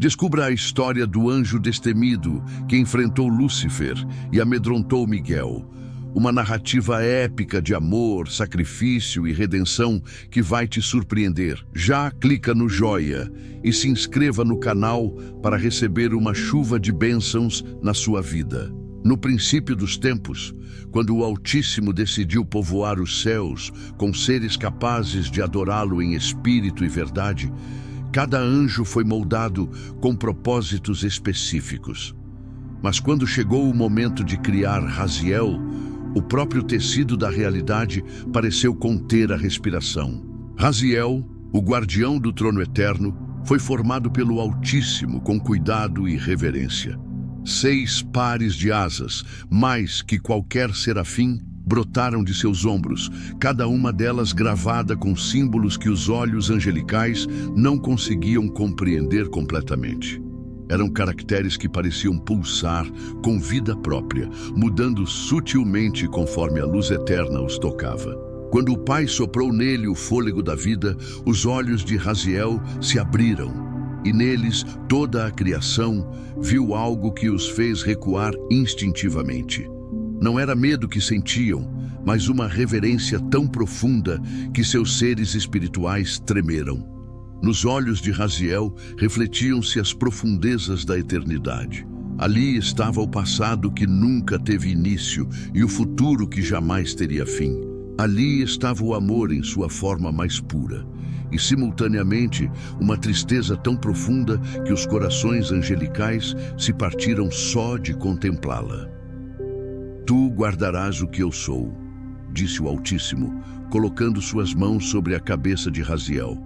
Descubra a história do anjo destemido que enfrentou Lúcifer e amedrontou Miguel. Uma narrativa épica de amor, sacrifício e redenção que vai te surpreender. Já clica no joia e se inscreva no canal para receber uma chuva de bênçãos na sua vida. No princípio dos tempos, quando o Altíssimo decidiu povoar os céus com seres capazes de adorá-lo em espírito e verdade, cada anjo foi moldado com propósitos específicos. Mas quando chegou o momento de criar Raziel, o próprio tecido da realidade pareceu conter a respiração. Raziel, o guardião do trono eterno, foi formado pelo Altíssimo com cuidado e reverência. 6 pares de asas, mais que qualquer serafim, brotaram de seus ombros, cada uma delas gravada com símbolos que os olhos angelicais não conseguiam compreender completamente. Eram caracteres que pareciam pulsar com vida própria, mudando sutilmente conforme a luz eterna os tocava. Quando o Pai soprou nele o fôlego da vida, os olhos de Raziel se abriram, e neles toda a criação viu algo que os fez recuar instintivamente. Não era medo que sentiam, mas uma reverência tão profunda que seus seres espirituais tremeram. Nos olhos de Raziel refletiam-se as profundezas da eternidade. Ali estava o passado que nunca teve início e o futuro que jamais teria fim. Ali estava o amor em sua forma mais pura e, simultaneamente, uma tristeza tão profunda que os corações angelicais se partiram só de contemplá-la. Tu guardarás o que eu sou, disse o Altíssimo, colocando suas mãos sobre a cabeça de Raziel.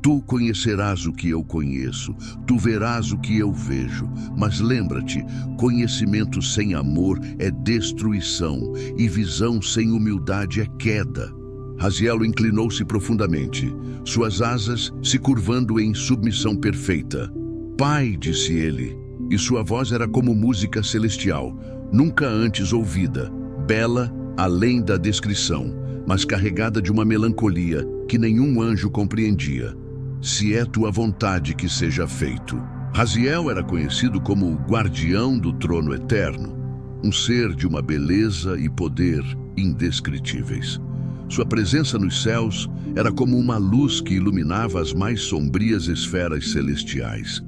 Tu conhecerás o que eu conheço, tu verás o que eu vejo, mas lembra-te, conhecimento sem amor é destruição, e visão sem humildade é queda. Raziel inclinou-se profundamente, suas asas se curvando em submissão perfeita. Pai, disse ele, e sua voz era como música celestial, nunca antes ouvida, bela além da descrição, mas carregada de uma melancolia que nenhum anjo compreendia. Se é tua vontade que seja feito. Raziel era conhecido como o guardião do trono eterno, um ser de uma beleza e poder indescritíveis. Sua presença nos céus era como uma luz que iluminava as mais sombrias esferas celestiais.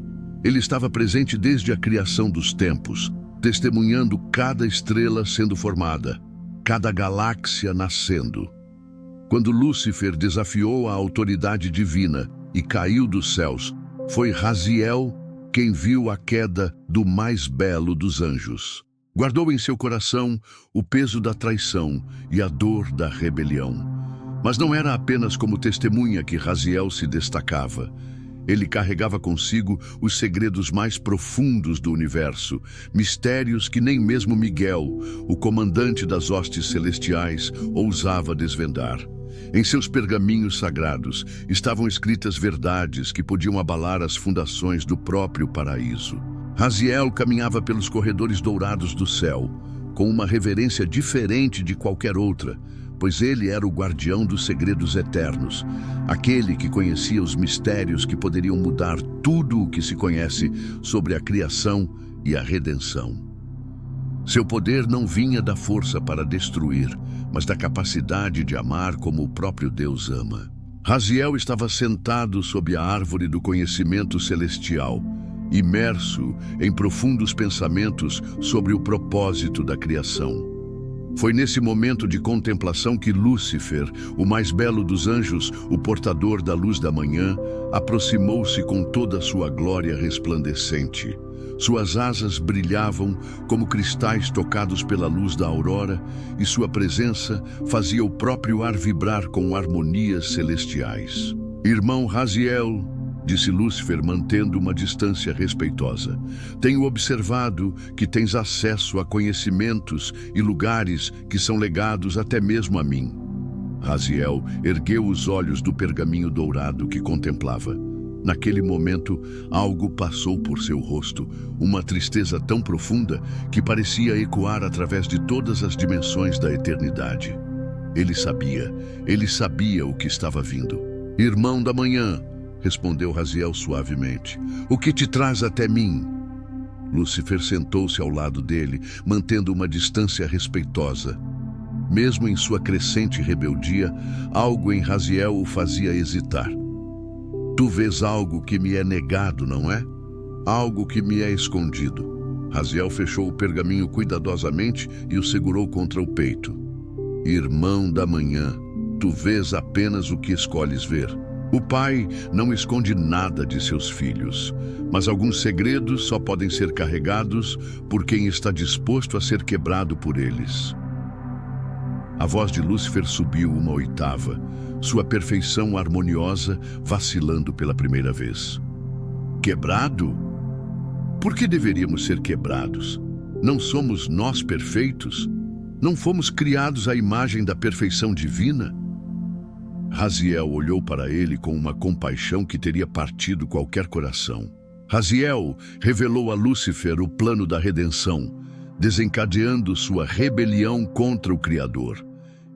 Ele estava presente desde a criação dos tempos, testemunhando cada estrela sendo formada, cada galáxia nascendo. Quando Lúcifer desafiou a autoridade divina e caiu dos céus, foi Raziel quem viu a queda do mais belo dos anjos. Guardou em seu coração o peso da traição e a dor da rebelião. Mas não era apenas como testemunha que Raziel se destacava. Ele carregava consigo os segredos mais profundos do universo, mistérios que nem mesmo Miguel, o comandante das hostes celestiais, ousava desvendar. Em seus pergaminhos sagrados estavam escritas verdades que podiam abalar as fundações do próprio paraíso. Raziel caminhava pelos corredores dourados do céu, com uma reverência diferente de qualquer outra, pois ele era o guardião dos segredos eternos, aquele que conhecia os mistérios que poderiam mudar tudo o que se conhece sobre a criação e a redenção. Seu poder não vinha da força para destruir, mas da capacidade de amar como o próprio Deus ama. Raziel estava sentado sob a árvore do conhecimento celestial, imerso em profundos pensamentos sobre o propósito da criação. Foi nesse momento de contemplação que Lúcifer, o mais belo dos anjos, o portador da luz da manhã, aproximou-se com toda a sua glória resplandecente. Suas asas brilhavam como cristais tocados pela luz da aurora, e sua presença fazia o próprio ar vibrar com harmonias celestiais. Irmão Raziel, disse Lúcifer, mantendo uma distância respeitosa, tenho observado que tens acesso a conhecimentos e lugares que são legados até mesmo a mim. Raziel ergueu os olhos do pergaminho dourado que contemplava. Naquele momento, algo passou por seu rosto, uma tristeza tão profunda que parecia ecoar através de todas as dimensões da eternidade. Ele sabia o que estava vindo. Irmão da manhã, respondeu Raziel suavemente. O que te traz até mim? Lúcifer sentou-se ao lado dele, mantendo uma distância respeitosa. Mesmo em sua crescente rebeldia, algo em Raziel o fazia hesitar. Tu vês algo que me é negado, não é? Algo que me é escondido. Raziel fechou o pergaminho cuidadosamente e o segurou contra o peito. Irmão da manhã, tu vês apenas o que escolhes ver. O pai não esconde nada de seus filhos, mas alguns segredos só podem ser carregados por quem está disposto a ser quebrado por eles. A voz de Lúcifer subiu uma oitava, sua perfeição harmoniosa vacilando pela primeira vez. Quebrado? Por que deveríamos ser quebrados? Não somos nós perfeitos? Não fomos criados à imagem da perfeição divina? Raziel olhou para ele com uma compaixão que teria partido qualquer coração. Raziel revelou a Lúcifer o plano da redenção, desencadeando sua rebelião contra o Criador.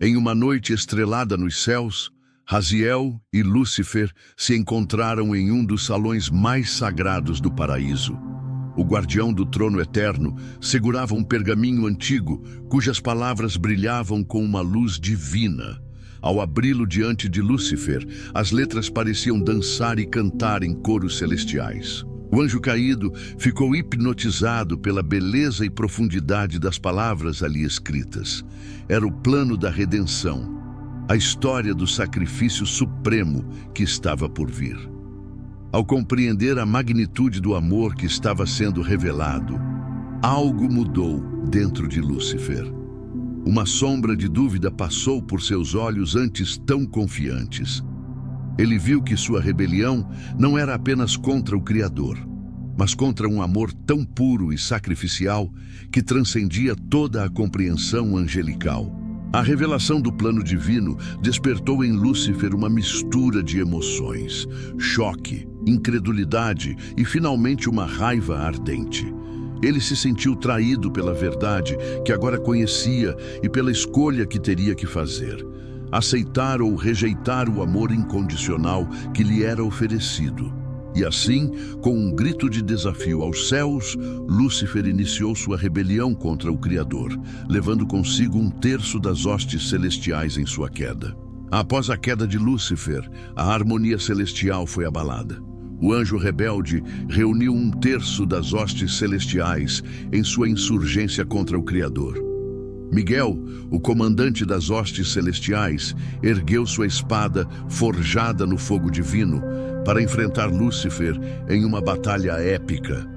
Em uma noite estrelada nos céus, Raziel e Lúcifer se encontraram em um dos salões mais sagrados do paraíso. O guardião do trono eterno segurava um pergaminho antigo, cujas palavras brilhavam com uma luz divina. Ao abri-lo diante de Lúcifer, as letras pareciam dançar e cantar em coros celestiais. O anjo caído ficou hipnotizado pela beleza e profundidade das palavras ali escritas. Era o plano da redenção, a história do sacrifício supremo que estava por vir. Ao compreender a magnitude do amor que estava sendo revelado, algo mudou dentro de Lúcifer. Uma sombra de dúvida passou por seus olhos antes tão confiantes. Ele viu que sua rebelião não era apenas contra o Criador, mas contra um amor tão puro e sacrificial que transcendia toda a compreensão angelical. A revelação do plano divino despertou em Lúcifer uma mistura de emoções, choque, incredulidade e finalmente uma raiva ardente. Ele se sentiu traído pela verdade que agora conhecia e pela escolha que teria que fazer. Aceitar ou rejeitar o amor incondicional que lhe era oferecido. E assim, com um grito de desafio aos céus, Lúcifer iniciou sua rebelião contra o Criador, levando consigo um terço das hostes celestiais em sua queda. Após a queda de Lúcifer, a harmonia celestial foi abalada. O anjo rebelde reuniu um terço das hostes celestiais em sua insurgência contra o Criador. Miguel, o comandante das hostes celestiais, ergueu sua espada forjada no fogo divino para enfrentar Lúcifer em uma batalha épica.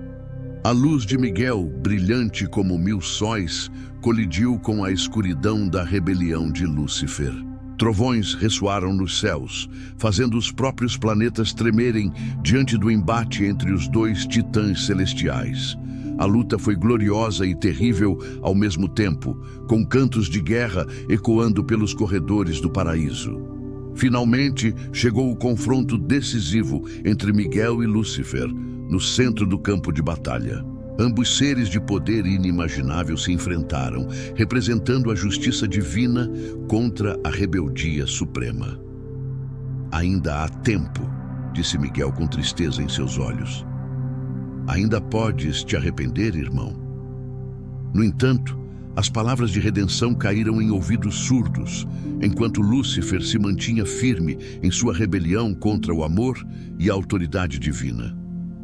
A luz de Miguel, brilhante como 1000 sóis, colidiu com a escuridão da rebelião de Lúcifer. Trovões ressoaram nos céus, fazendo os próprios planetas tremerem diante do embate entre os dois titãs celestiais. A luta foi gloriosa e terrível ao mesmo tempo, com cantos de guerra ecoando pelos corredores do paraíso. Finalmente, chegou o confronto decisivo entre Miguel e Lúcifer, no centro do campo de batalha. Ambos seres de poder inimaginável se enfrentaram, representando a justiça divina contra a rebeldia suprema. Ainda há tempo, disse Miguel com tristeza em seus olhos. Ainda podes te arrepender, irmão. No entanto, as palavras de redenção caíram em ouvidos surdos, enquanto Lúcifer se mantinha firme em sua rebelião contra o amor e a autoridade divina.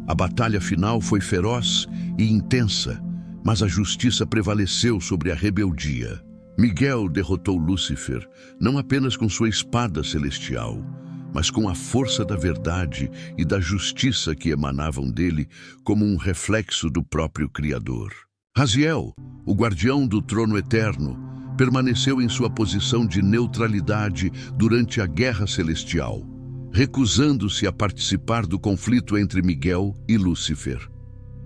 A batalha final foi feroz e intensa, mas a justiça prevaleceu sobre a rebeldia. Miguel derrotou Lúcifer, não apenas com sua espada celestial, mas com a força da verdade e da justiça que emanavam dele como um reflexo do próprio Criador. Raziel, o guardião do trono eterno, permaneceu em sua posição de neutralidade durante a guerra celestial, recusando-se a participar do conflito entre Miguel e Lúcifer.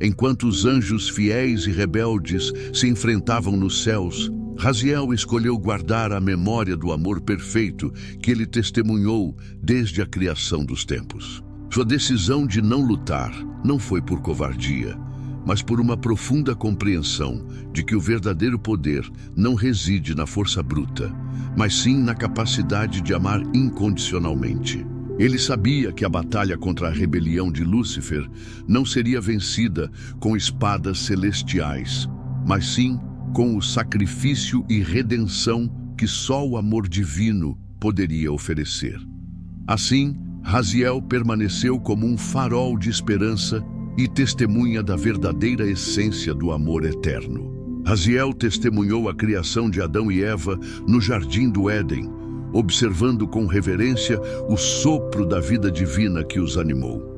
Enquanto os anjos fiéis e rebeldes se enfrentavam nos céus, Raziel escolheu guardar a memória do amor perfeito que ele testemunhou desde a criação dos tempos. Sua decisão de não lutar não foi por covardia, mas por uma profunda compreensão de que o verdadeiro poder não reside na força bruta, mas sim na capacidade de amar incondicionalmente. Ele sabia que a batalha contra a rebelião de Lúcifer não seria vencida com espadas celestiais, mas sim com o sacrifício e redenção que só o amor divino poderia oferecer. Assim, Raziel permaneceu como um farol de esperança e testemunha da verdadeira essência do amor eterno. Raziel testemunhou a criação de Adão e Eva no Jardim do Éden, observando com reverência o sopro da vida divina que os animou.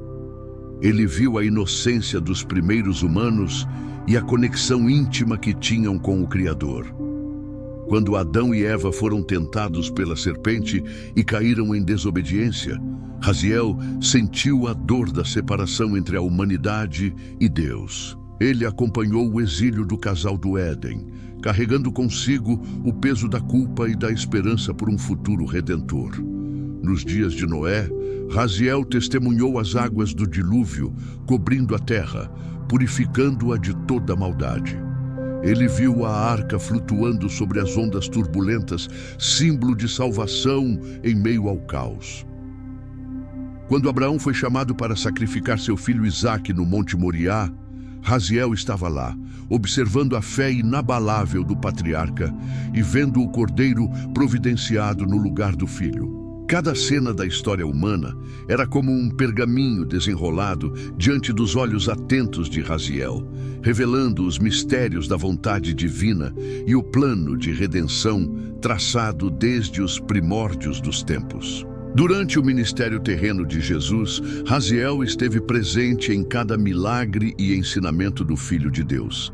Ele viu a inocência dos primeiros humanos e a conexão íntima que tinham com o Criador. Quando Adão e Eva foram tentados pela serpente e caíram em desobediência, Raziel sentiu a dor da separação entre a humanidade e Deus. Ele acompanhou o exílio do casal do Éden, carregando consigo o peso da culpa e da esperança por um futuro redentor. Nos dias de Noé, Raziel testemunhou as águas do dilúvio, cobrindo a terra, purificando-a de toda maldade. Ele viu a arca flutuando sobre as ondas turbulentas, símbolo de salvação em meio ao caos. Quando Abraão foi chamado para sacrificar seu filho Isaque no Monte Moriá, Raziel estava lá, observando a fé inabalável do patriarca e vendo o cordeiro providenciado no lugar do filho. Cada cena da história humana era como um pergaminho desenrolado diante dos olhos atentos de Raziel, revelando os mistérios da vontade divina e o plano de redenção traçado desde os primórdios dos tempos. Durante o ministério terreno de Jesus, Raziel esteve presente em cada milagre e ensinamento do Filho de Deus.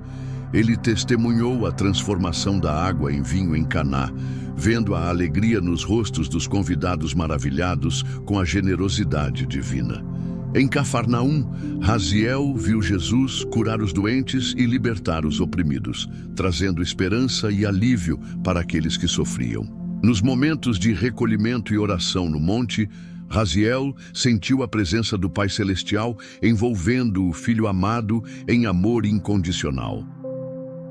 Ele testemunhou a transformação da água em vinho em Caná, vendo a alegria nos rostos dos convidados maravilhados com a generosidade divina. Em Cafarnaum, Raziel viu Jesus curar os doentes e libertar os oprimidos, trazendo esperança e alívio para aqueles que sofriam. Nos momentos de recolhimento e oração no monte, Raziel sentiu a presença do Pai Celestial envolvendo o Filho amado em amor incondicional.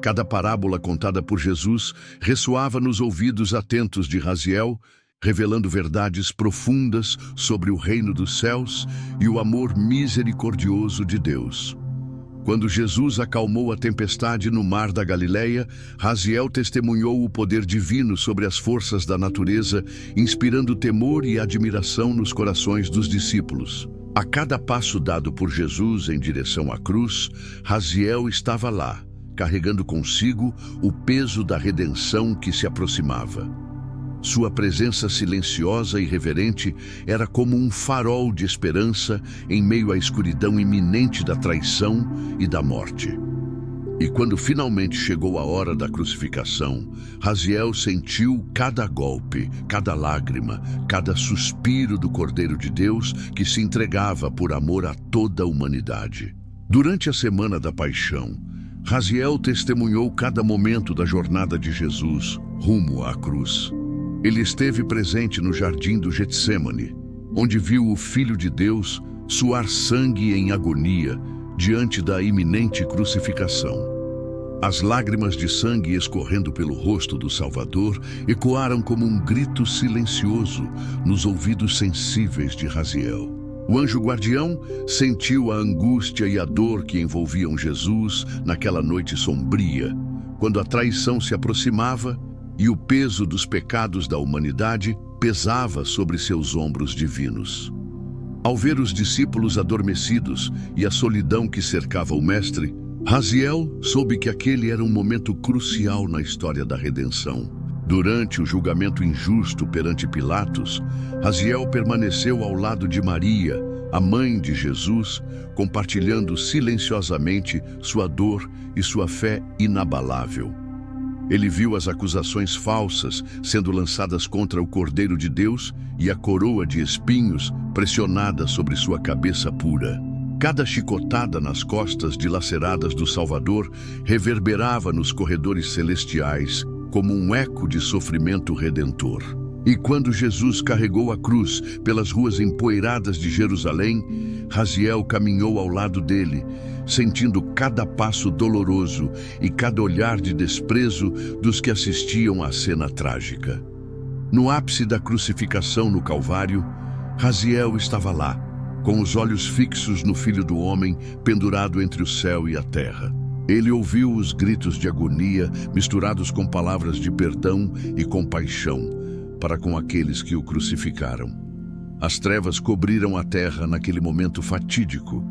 Cada parábola contada por Jesus ressoava nos ouvidos atentos de Raziel, revelando verdades profundas sobre o reino dos céus e o amor misericordioso de Deus. Quando Jesus acalmou a tempestade no mar da Galileia, Raziel testemunhou o poder divino sobre as forças da natureza, inspirando temor e admiração nos corações dos discípulos. A cada passo dado por Jesus em direção à cruz, Raziel estava lá, carregando consigo o peso da redenção que se aproximava. Sua presença silenciosa e reverente era como um farol de esperança em meio à escuridão iminente da traição e da morte. E quando finalmente chegou a hora da crucificação, Raziel sentiu cada golpe, cada lágrima, cada suspiro do Cordeiro de Deus que se entregava por amor a toda a humanidade. Durante a semana da paixão, Raziel testemunhou cada momento da jornada de Jesus rumo à cruz. Ele esteve presente no jardim do Getsêmani, onde viu o Filho de Deus suar sangue em agonia diante da iminente crucificação. As lágrimas de sangue escorrendo pelo rosto do Salvador ecoaram como um grito silencioso nos ouvidos sensíveis de Raziel. O anjo guardião sentiu a angústia e a dor que envolviam Jesus naquela noite sombria, quando a traição se aproximava e o peso dos pecados da humanidade pesava sobre seus ombros divinos. Ao ver os discípulos adormecidos e a solidão que cercava o Mestre, Raziel soube que aquele era um momento crucial na história da redenção. Durante o julgamento injusto perante Pilatos, Raziel permaneceu ao lado de Maria, a mãe de Jesus, compartilhando silenciosamente sua dor e sua fé inabalável. Ele viu as acusações falsas sendo lançadas contra o Cordeiro de Deus e a coroa de espinhos pressionada sobre sua cabeça pura. Cada chicotada nas costas dilaceradas do Salvador reverberava nos corredores celestiais como um eco de sofrimento redentor. E quando Jesus carregou a cruz pelas ruas empoeiradas de Jerusalém, Raziel caminhou ao lado dele, sentindo cada passo doloroso e cada olhar de desprezo dos que assistiam à cena trágica. No ápice da crucificação no Calvário, Raziel estava lá, com os olhos fixos no Filho do Homem, pendurado entre o céu e a terra. Ele ouviu os gritos de agonia, misturados com palavras de perdão e compaixão, para com aqueles que o crucificaram. As trevas cobriram a terra naquele momento fatídico,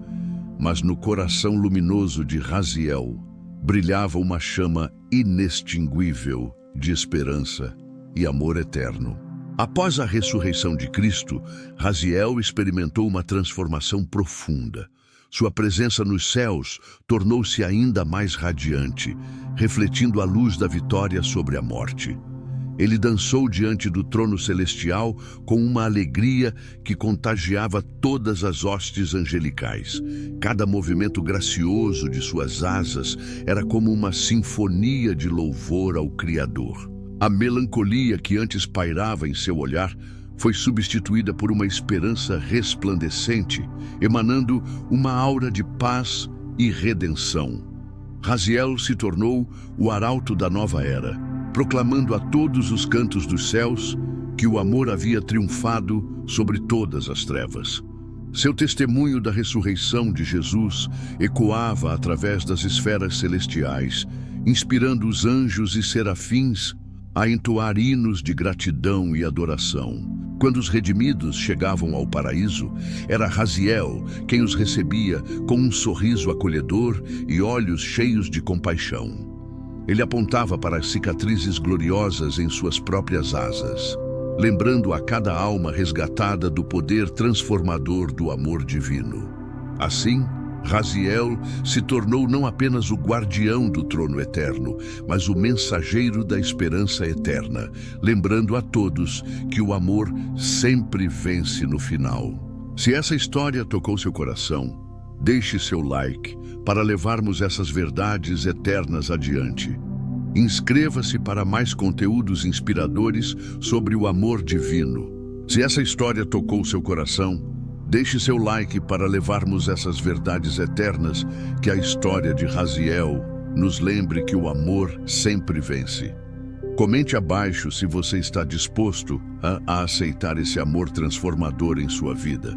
mas no coração luminoso de Raziel brilhava uma chama inextinguível de esperança e amor eterno. Após a ressurreição de Cristo, Raziel experimentou uma transformação profunda. Sua presença nos céus tornou-se ainda mais radiante, refletindo a luz da vitória sobre a morte. Ele dançou diante do trono celestial com uma alegria que contagiava todas as hostes angelicais. Cada movimento gracioso de suas asas era como uma sinfonia de louvor ao Criador. A melancolia que antes pairava em seu olhar foi substituída por uma esperança resplandecente, emanando uma aura de paz e redenção. Raziel se tornou o arauto da nova era, proclamando a todos os cantos dos céus que o amor havia triunfado sobre todas as trevas. Seu testemunho da ressurreição de Jesus ecoava através das esferas celestiais, inspirando os anjos e serafins a entoar hinos de gratidão e adoração. Quando os redimidos chegavam ao paraíso, era Raziel quem os recebia com um sorriso acolhedor e olhos cheios de compaixão. Ele apontava para as cicatrizes gloriosas em suas próprias asas, lembrando a cada alma resgatada do poder transformador do amor divino. Assim, Raziel se tornou não apenas o guardião do trono eterno, mas o mensageiro da esperança eterna, lembrando a todos que o amor sempre vence no final. Se essa história tocou seu coração, deixe seu like para levarmos essas verdades eternas adiante. Inscreva-se para mais conteúdos inspiradores sobre o amor divino. Se essa história tocou seu coração, deixe seu like para levarmos essas verdades eternas que a história de Raziel nos lembre que o amor sempre vence. Comente abaixo se você está disposto a aceitar esse amor transformador em sua vida.